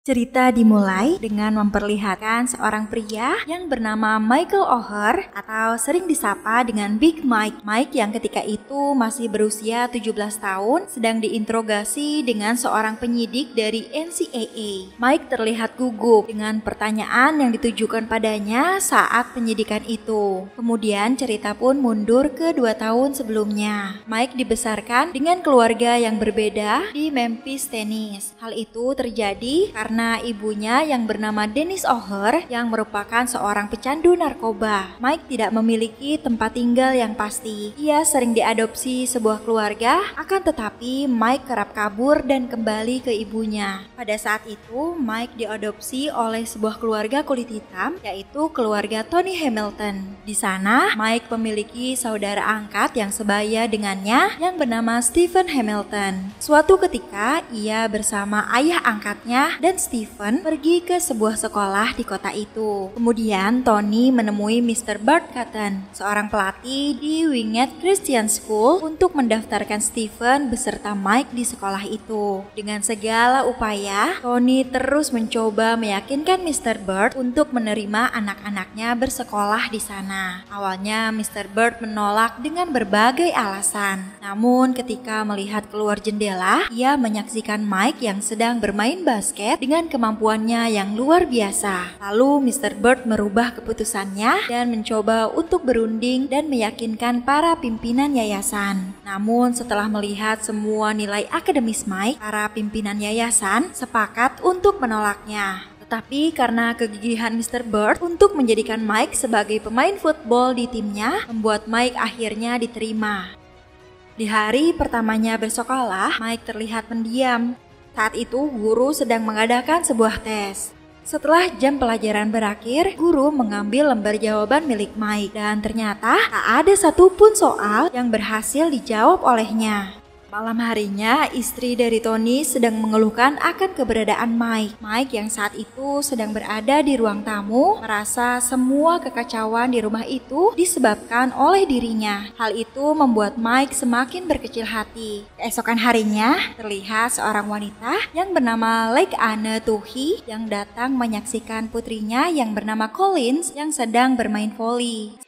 Cerita dimulai dengan memperlihatkan seorang pria yang bernama Michael O'Hare atau sering disapa dengan Big Mike. Mike yang ketika itu masih berusia 17 tahun sedang diinterogasi dengan seorang penyidik dari NCAA. Mike terlihat gugup dengan pertanyaan yang ditujukan padanya saat penyidikan itu. Kemudian cerita pun mundur ke 2 tahun sebelumnya. Mike dibesarkan dengan keluarga yang berbeda di Memphis, Tennessee. Hal itu terjadi karena ibunya yang bernama Dennis O'Hare yang merupakan seorang pecandu narkoba. Mike tidak memiliki tempat tinggal yang pasti. Ia sering diadopsi sebuah keluarga, akan tetapi Mike kerap kabur dan kembali ke ibunya. Pada saat itu, Mike diadopsi oleh sebuah keluarga kulit hitam, yaitu keluarga Tony Hamilton. Di sana, Mike memiliki saudara angkat yang sebaya dengannya yang bernama Stephen Hamilton. Suatu ketika, ia bersama ayah angkatnya dan Stephen pergi ke sebuah sekolah di kota itu. Kemudian Tony menemui Mr. Bart Cotton, seorang pelatih di Wingate Christian School, untuk mendaftarkan Stephen beserta Mike di sekolah itu. Dengan segala upaya, Tony terus mencoba meyakinkan Mr. Bart untuk menerima anak-anaknya bersekolah di sana. Awalnya Mr. Bart menolak dengan berbagai alasan. Namun ketika melihat keluar jendela, ia menyaksikan Mike yang sedang bermain basket dengan kemampuannya yang luar biasa. Lalu Mr. Bart merubah keputusannya dan mencoba untuk berunding dan meyakinkan para pimpinan yayasan. Namun setelah melihat semua nilai akademis Mike, para pimpinan yayasan sepakat untuk menolaknya. Tetapi karena kegigihan Mr. Bart untuk menjadikan Mike sebagai pemain football di timnya, membuat Mike akhirnya diterima. Di hari pertamanya bersekolah, Mike terlihat pendiam. Saat itu guru sedang mengadakan sebuah tes. Setelah jam pelajaran berakhir, guru mengambil lembar jawaban milik Mike dan ternyata tak ada satupun soal yang berhasil dijawab olehnya. Malam harinya, istri dari Tony sedang mengeluhkan akan keberadaan Mike. Mike yang saat itu sedang berada di ruang tamu merasa semua kekacauan di rumah itu disebabkan oleh dirinya. Hal itu membuat Mike semakin berkecil hati. Keesokan harinya, terlihat seorang wanita yang bernama Lake Anne Tuhi yang datang menyaksikan putrinya yang bernama Collins yang sedang bermain voli.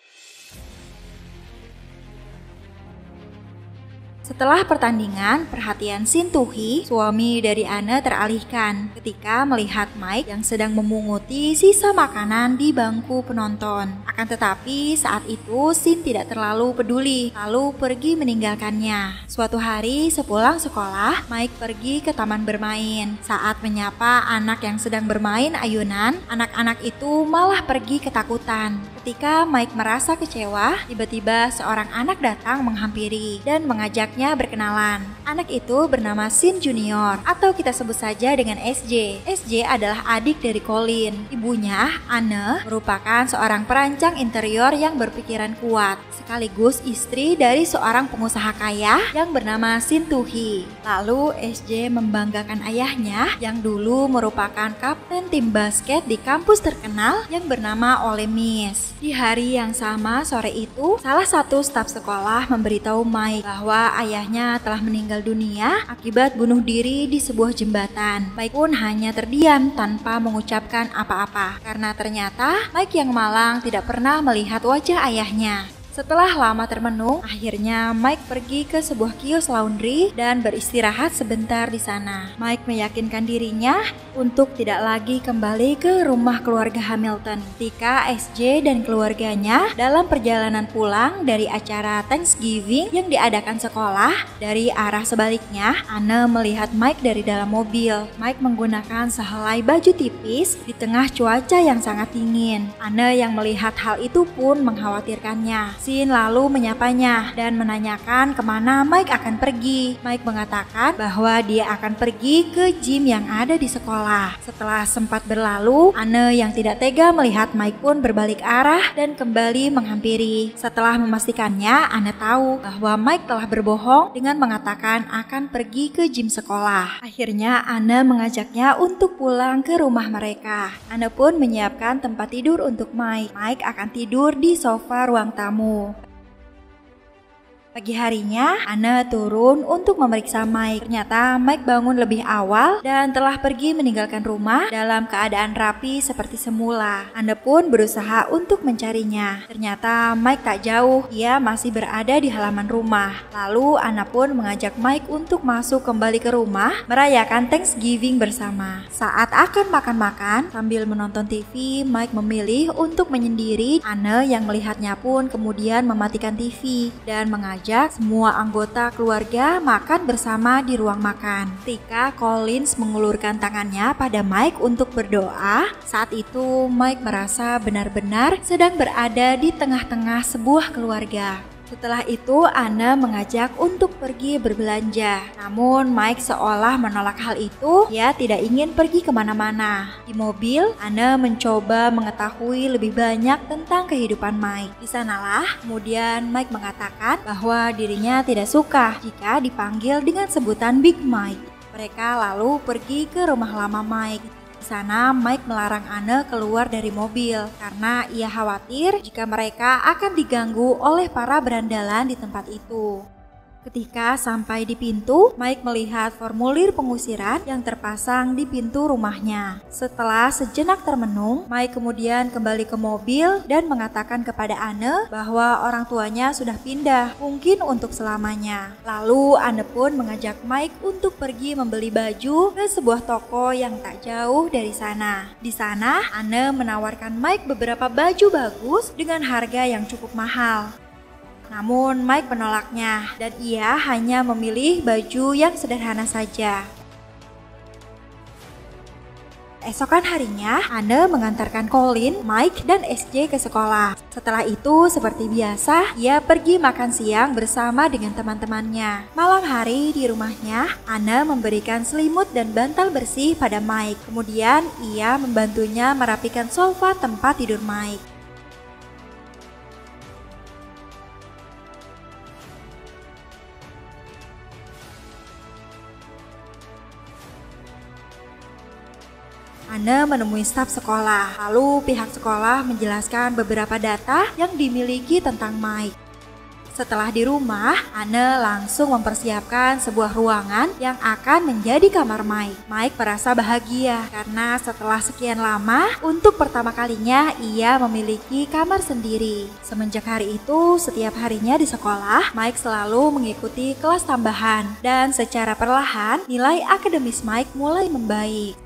Setelah pertandingan, perhatian Shin Tuhi, suami dari Anne, teralihkan ketika melihat Mike yang sedang memunguti sisa makanan di bangku penonton. Akan tetapi saat itu Shin tidak terlalu peduli, lalu pergi meninggalkannya. Suatu hari sepulang sekolah, Mike pergi ke taman bermain. Saat menyapa anak yang sedang bermain ayunan, anak-anak itu malah pergi ketakutan. Ketika Mike merasa kecewa, tiba-tiba seorang anak datang menghampiri dan mengajaknya berkenalan. Anak itu bernama Shin Junior atau kita sebut saja dengan SJ. SJ adalah adik dari Colin. Ibunya, Anne, merupakan seorang perancang interior yang berpikiran kuat, sekaligus istri dari seorang pengusaha kaya yang bernama Shin Tuhi. Lalu SJ membanggakan ayahnya yang dulu merupakan kapten tim basket di kampus terkenal yang bernama Ole Miss. Di hari yang sama sore itu, salah satu staf sekolah memberitahu Mike bahwa ayahnya telah meninggal dunia akibat bunuh diri di sebuah jembatan. Mike pun hanya terdiam tanpa mengucapkan apa-apa karena ternyata Mike yang malang tidak pernah melihat wajah ayahnya. Setelah lama termenung, akhirnya Mike pergi ke sebuah kios laundry dan beristirahat sebentar di sana. Mike meyakinkan dirinya untuk tidak lagi kembali ke rumah keluarga Hamilton. Ketika SJ dan keluarganya dalam perjalanan pulang dari acara Thanksgiving yang diadakan sekolah, dari arah sebaliknya, Anne melihat Mike dari dalam mobil. Mike menggunakan sehelai baju tipis di tengah cuaca yang sangat dingin. Anne yang melihat hal itu pun mengkhawatirkannya. Shin lalu menyapanya dan menanyakan kemana Mike akan pergi. Mike mengatakan bahwa dia akan pergi ke gym yang ada di sekolah. Setelah sempat berlalu, Anne yang tidak tega melihat Mike pun berbalik arah dan kembali menghampiri. Setelah memastikannya, Anne tahu bahwa Mike telah berbohong dengan mengatakan akan pergi ke gym sekolah. Akhirnya Anne mengajaknya untuk pulang ke rumah mereka. Anne pun menyiapkan tempat tidur untuk Mike. Mike akan tidur di sofa ruang tamu. Pagi harinya, Anne turun untuk memeriksa Mike. Ternyata Mike bangun lebih awal dan telah pergi meninggalkan rumah dalam keadaan rapi seperti semula. Anne pun berusaha untuk mencarinya. Ternyata Mike tak jauh, ia masih berada di halaman rumah. Lalu Anne pun mengajak Mike untuk masuk kembali ke rumah merayakan Thanksgiving bersama. Saat akan makan-makan sambil menonton TV, Mike memilih untuk menyendiri. Anne yang melihatnya pun kemudian mematikan TV dan mengajak semua anggota keluarga makan bersama di ruang makan. Ketika Collins mengulurkan tangannya pada Mike untuk berdoa, saat itu Mike merasa benar-benar sedang berada di tengah-tengah sebuah keluarga. Setelah itu, Anne mengajak untuk pergi berbelanja. Namun, Mike seolah menolak hal itu. Ia tidak ingin pergi kemana-mana. Di mobil, Anne mencoba mengetahui lebih banyak tentang kehidupan Mike. Di sanalah, kemudian Mike mengatakan bahwa dirinya tidak suka jika dipanggil dengan sebutan Big Mike. Mereka lalu pergi ke rumah lama Mike. Di sana, Mike melarang Anne keluar dari mobil karena ia khawatir jika mereka akan diganggu oleh para berandalan di tempat itu. Ketika sampai di pintu, Mike melihat formulir pengusiran yang terpasang di pintu rumahnya. Setelah sejenak termenung, Mike kemudian kembali ke mobil dan mengatakan kepada Anne bahwa orang tuanya sudah pindah, mungkin untuk selamanya. Lalu Anne pun mengajak Mike untuk pergi membeli baju ke sebuah toko yang tak jauh dari sana. Di sana, Anne menawarkan Mike beberapa baju bagus dengan harga yang cukup mahal. Namun Mike menolaknya dan ia hanya memilih baju yang sederhana saja. Esokan harinya, Anne mengantarkan Colin, Mike, dan SJ ke sekolah. Setelah itu, seperti biasa, ia pergi makan siang bersama dengan teman-temannya. Malam hari di rumahnya, Anne memberikan selimut dan bantal bersih pada Mike. Kemudian, ia membantunya merapikan sofa tempat tidur Mike. Anne menemui staf sekolah, lalu pihak sekolah menjelaskan beberapa data yang dimiliki tentang Mike. Setelah di rumah, Anne langsung mempersiapkan sebuah ruangan yang akan menjadi kamar Mike. Mike merasa bahagia karena setelah sekian lama, untuk pertama kalinya ia memiliki kamar sendiri. Semenjak hari itu, setiap harinya di sekolah, Mike selalu mengikuti kelas tambahan dan secara perlahan nilai akademis Mike mulai membaik.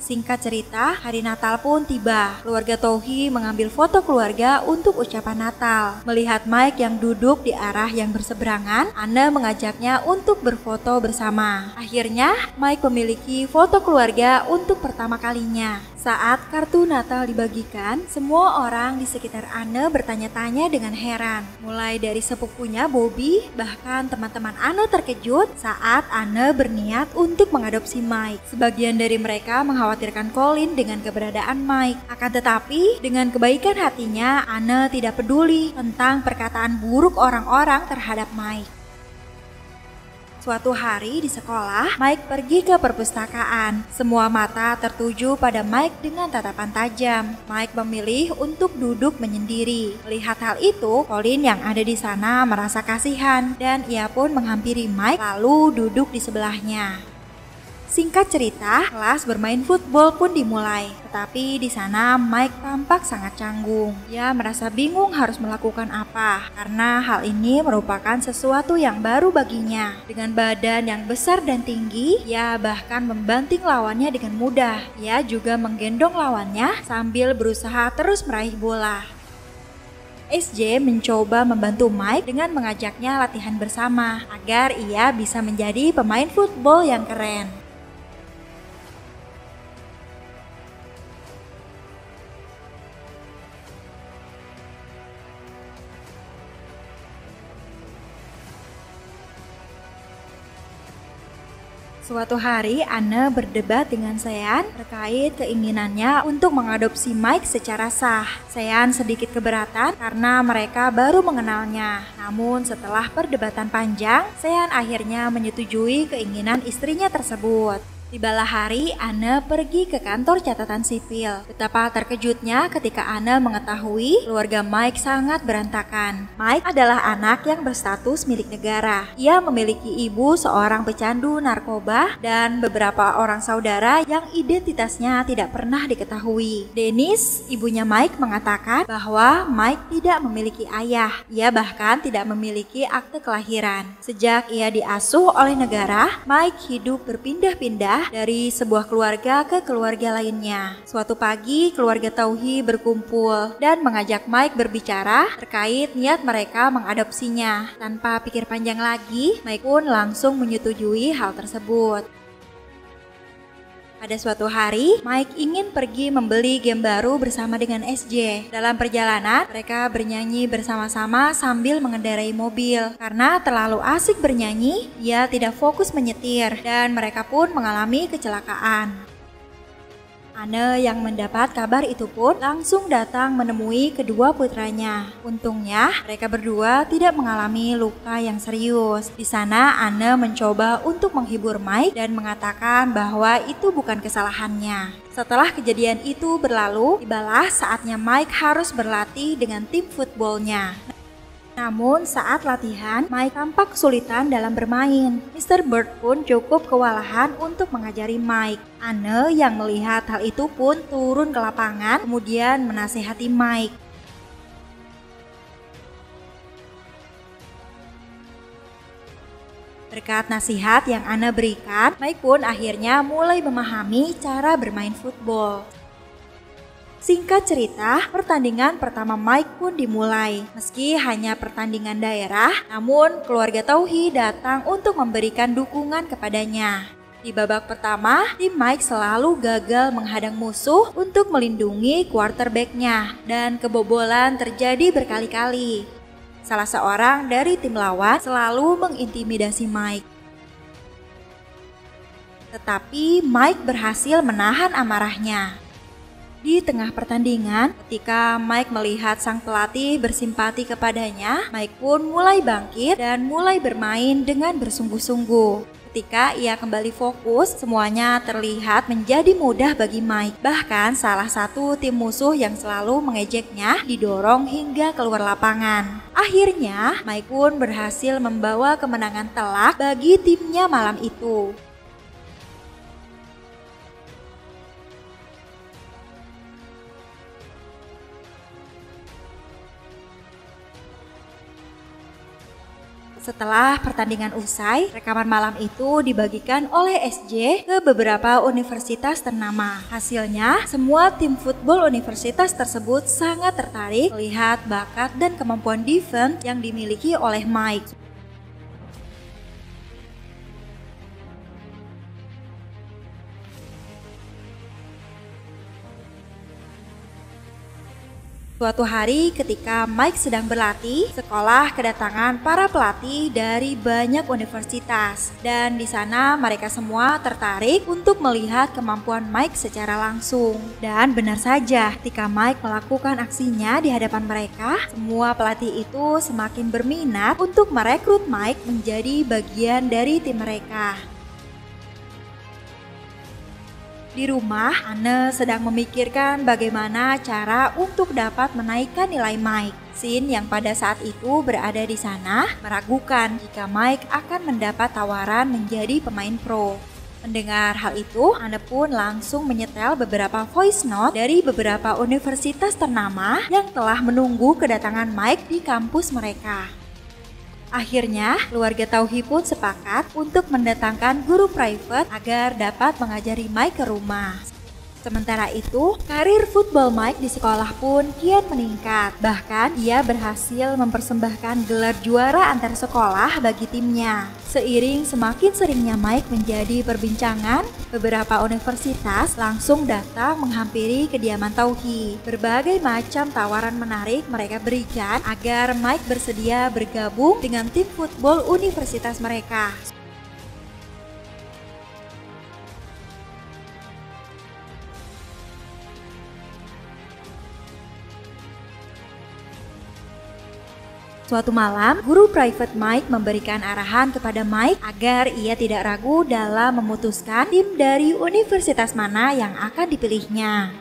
Singkat cerita, hari Natal pun tiba. Keluarga Touhey mengambil foto keluarga untuk ucapan Natal. Melihat Mike yang duduk di arah yang berseberangan, Anne mengajaknya untuk berfoto bersama. Akhirnya, Mike memiliki foto keluarga untuk pertama kalinya. Saat kartu Natal dibagikan, semua orang di sekitar Anne bertanya-tanya dengan heran. Mulai dari sepupunya Bobby, bahkan teman-teman Anne terkejut saat Anne berniat untuk mengadopsi Mike. Sebagian dari mereka mengkhawatirkan Colin dengan keberadaan Mike. Akan tetapi, dengan kebaikan hatinya, Anne tidak peduli tentang perkataan buruk orang-orang terhadap Mike. Suatu hari di sekolah, Mike pergi ke perpustakaan. Semua mata tertuju pada Mike dengan tatapan tajam. Mike memilih untuk duduk menyendiri. Melihat hal itu, Colin yang ada di sana merasa kasihan dan ia pun menghampiri Mike lalu duduk di sebelahnya. Singkat cerita, kelas bermain football pun dimulai. Tetapi di sana Mike tampak sangat canggung. Ia merasa bingung harus melakukan apa, karena hal ini merupakan sesuatu yang baru baginya. Dengan badan yang besar dan tinggi, ia bahkan membanting lawannya dengan mudah. Ia juga menggendong lawannya sambil berusaha terus meraih bola. SJ mencoba membantu Mike dengan mengajaknya latihan bersama, agar ia bisa menjadi pemain football yang keren. Suatu hari, Anne berdebat dengan Sean terkait keinginannya untuk mengadopsi Mike secara sah. Sean sedikit keberatan karena mereka baru mengenalnya. Namun setelah perdebatan panjang, Sean akhirnya menyetujui keinginan istrinya tersebut. Tibalah hari Anne pergi ke kantor catatan sipil. Betapa terkejutnya ketika Anne mengetahui keluarga Mike sangat berantakan. Mike adalah anak yang berstatus milik negara. Ia memiliki ibu seorang pecandu narkoba dan beberapa orang saudara yang identitasnya tidak pernah diketahui. Dennis, ibunya Mike, mengatakan bahwa Mike tidak memiliki ayah. Ia bahkan tidak memiliki akte kelahiran. Sejak ia diasuh oleh negara, Mike hidup berpindah-pindah dari sebuah keluarga ke keluarga lainnya. Suatu pagi, keluarga Tauhi berkumpul dan mengajak Mike berbicara terkait niat mereka mengadopsinya. Tanpa pikir panjang lagi, Mike pun langsung menyetujui hal tersebut. Pada suatu hari, Mike ingin pergi membeli game baru bersama dengan SJ. Dalam perjalanan, mereka bernyanyi bersama-sama sambil mengendarai mobil. Karena terlalu asik bernyanyi, ia tidak fokus menyetir dan mereka pun mengalami kecelakaan. Anne yang mendapat kabar itu pun langsung datang menemui kedua putranya. Untungnya, mereka berdua tidak mengalami luka yang serius. Di sana, Anne mencoba untuk menghibur Mike dan mengatakan bahwa itu bukan kesalahannya. Setelah kejadian itu berlalu, tibalah saatnya Mike harus berlatih dengan tim footballnya. Namun saat latihan, Mike tampak kesulitan dalam bermain. Mr. Bird pun cukup kewalahan untuk mengajari Mike. Anne yang melihat hal itu pun turun ke lapangan kemudian menasihati Mike. Berkat nasihat yang Anne berikan, Mike pun akhirnya mulai memahami cara bermain football. Singkat cerita, pertandingan pertama Mike pun dimulai. Meski hanya pertandingan daerah, namun keluarga Tauhi datang untuk memberikan dukungan kepadanya. Di babak pertama, tim Mike selalu gagal menghadang musuh untuk melindungi quarterback-nya dan kebobolan terjadi berkali-kali. Salah seorang dari tim lawan selalu mengintimidasi Mike. Tetapi Mike berhasil menahan amarahnya. Di tengah pertandingan, ketika Mike melihat sang pelatih bersimpati kepadanya, Mike pun mulai bangkit dan mulai bermain dengan bersungguh-sungguh. Ketika ia kembali fokus, semuanya terlihat menjadi mudah bagi Mike. Bahkan salah satu tim musuh yang selalu mengejeknya didorong hingga keluar lapangan. Akhirnya, Mike pun berhasil membawa kemenangan telak bagi timnya malam itu. Setelah pertandingan usai, rekaman malam itu dibagikan oleh SJ ke beberapa universitas ternama. Hasilnya, semua tim football universitas tersebut sangat tertarik melihat bakat dan kemampuan defense yang dimiliki oleh Mike. Suatu hari ketika Mike sedang berlatih, sekolah kedatangan para pelatih dari banyak universitas. Dan di sana mereka semua tertarik untuk melihat kemampuan Mike secara langsung. Dan benar saja, ketika Mike melakukan aksinya di hadapan mereka, semua pelatih itu semakin berminat untuk merekrut Mike menjadi bagian dari tim mereka. Di rumah, Anne sedang memikirkan bagaimana cara untuk dapat menaikkan nilai Mike. Sin yang pada saat itu berada di sana meragukan jika Mike akan mendapat tawaran menjadi pemain pro. Mendengar hal itu, Anne pun langsung menyetel beberapa voice note dari beberapa universitas ternama yang telah menunggu kedatangan Mike di kampus mereka. Akhirnya, keluarga Tauhi pun sepakat untuk mendatangkan guru private agar dapat mengajari Mike ke rumah. Sementara itu, karir football Mike di sekolah pun kian meningkat. Bahkan, ia berhasil mempersembahkan gelar juara antar sekolah bagi timnya. Seiring semakin seringnya Mike menjadi perbincangan, beberapa universitas langsung datang menghampiri kediaman Tauhi. Berbagai macam tawaran menarik mereka berikan agar Mike bersedia bergabung dengan tim football universitas mereka. Suatu malam, guru private Mike memberikan arahan kepada Mike agar ia tidak ragu dalam memutuskan tim dari universitas mana yang akan dipilihnya.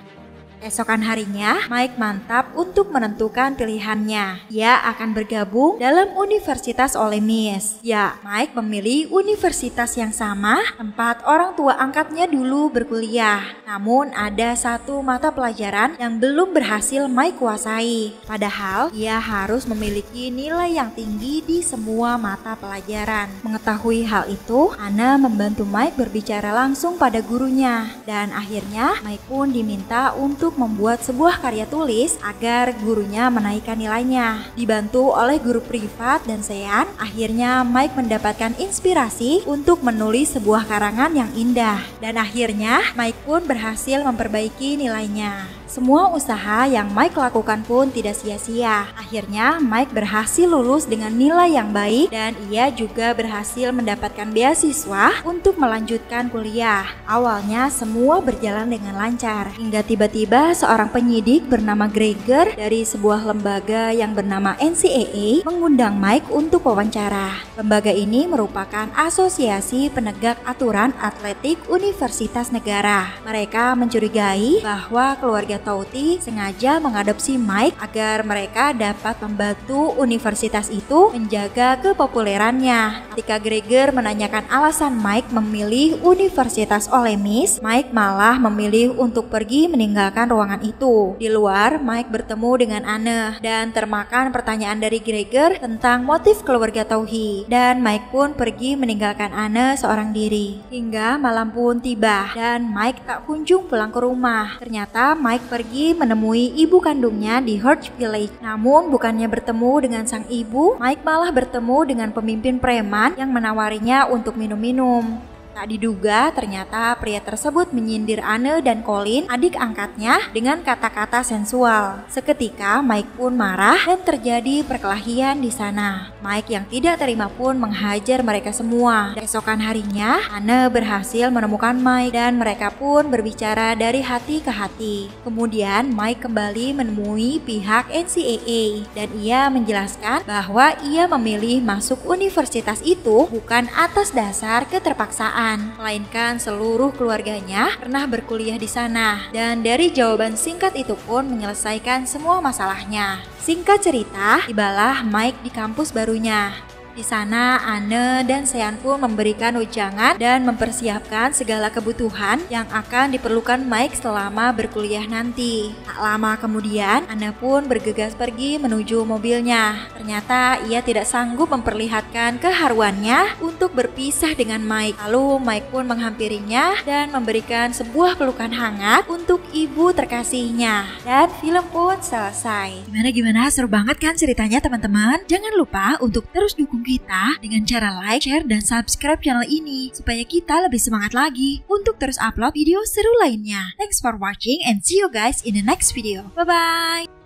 Esokan harinya, Mike mantap untuk menentukan pilihannya. Ia akan bergabung dalam Universitas Ole Miss. Ya, Mike memilih universitas yang sama tempat orang tua angkatnya dulu berkuliah. Namun ada satu mata pelajaran yang belum berhasil Mike kuasai. Padahal, ia harus memiliki nilai yang tinggi di semua mata pelajaran. Mengetahui hal itu, Anna membantu Mike berbicara langsung pada gurunya. Dan akhirnya, Mike pun diminta untuk membuat sebuah karya tulis agar gurunya menaikkan nilainya. Dibantu oleh guru privat dan Sean, akhirnya Mike mendapatkan inspirasi untuk menulis sebuah karangan yang indah. Dan akhirnya Mike pun berhasil memperbaiki nilainya. Semua usaha yang Mike lakukan pun tidak sia-sia. Akhirnya Mike berhasil lulus dengan nilai yang baik dan ia juga berhasil mendapatkan beasiswa untuk melanjutkan kuliah. Awalnya semua berjalan dengan lancar hingga tiba-tiba seorang penyidik bernama Gregor dari sebuah lembaga yang bernama NCAA mengundang Mike untuk wawancara. Lembaga ini merupakan asosiasi penegak aturan atletik universitas negara. Mereka mencurigai bahwa keluarga Tauti sengaja mengadopsi Mike agar mereka dapat membantu universitas itu menjaga kepopulerannya. Ketika Gregor menanyakan alasan Mike memilih Universitas Ole Miss, Mike malah memilih untuk pergi meninggalkan ruangan itu. Di luar, Mike bertemu dengan Anne dan termakan pertanyaan dari Gregor tentang motif keluarga Tauhi. Dan Mike pun pergi meninggalkan Anne seorang diri. Hingga malam pun tiba dan Mike tak kunjung pulang ke rumah. Ternyata Mike pergi menemui ibu kandungnya di Hurt Village. Namun bukannya bertemu dengan sang ibu, Mike malah bertemu dengan pemimpin preman yang menawarinya untuk minum-minum. Tak diduga ternyata pria tersebut menyindir Anne dan Colin, adik angkatnya, dengan kata-kata sensual. Seketika Mike pun marah dan terjadi perkelahian di sana. Mike yang tidak terima pun menghajar mereka semua. Esokan harinya, Anne berhasil menemukan Mike dan mereka pun berbicara dari hati ke hati. Kemudian Mike kembali menemui pihak NCAA dan ia menjelaskan bahwa ia memilih masuk universitas itu bukan atas dasar keterpaksaan, melainkan seluruh keluarganya pernah berkuliah di sana. Dan dari jawaban singkat itu pun menyelesaikan semua masalahnya. Singkat cerita, tibalah Mike di kampus barunya. Di sana, Anne dan Sean pun memberikan wejangan dan mempersiapkan segala kebutuhan yang akan diperlukan Mike selama berkuliah nanti. Tak lama kemudian, Anne pun bergegas pergi menuju mobilnya. Ternyata ia tidak sanggup memperlihatkan keharuannya untuk berpisah dengan Mike. Lalu Mike pun menghampirinya dan memberikan sebuah pelukan hangat untuk ibu terkasihnya. Dan film pun selesai. Gimana? Seru banget kan ceritanya teman-teman? Jangan lupa untuk terus dukung kita dengan cara like, share, dan subscribe channel ini supaya kita lebih semangat lagi untuk terus upload video seru lainnya. Thanks for watching and see you guys in the next video. Bye-bye!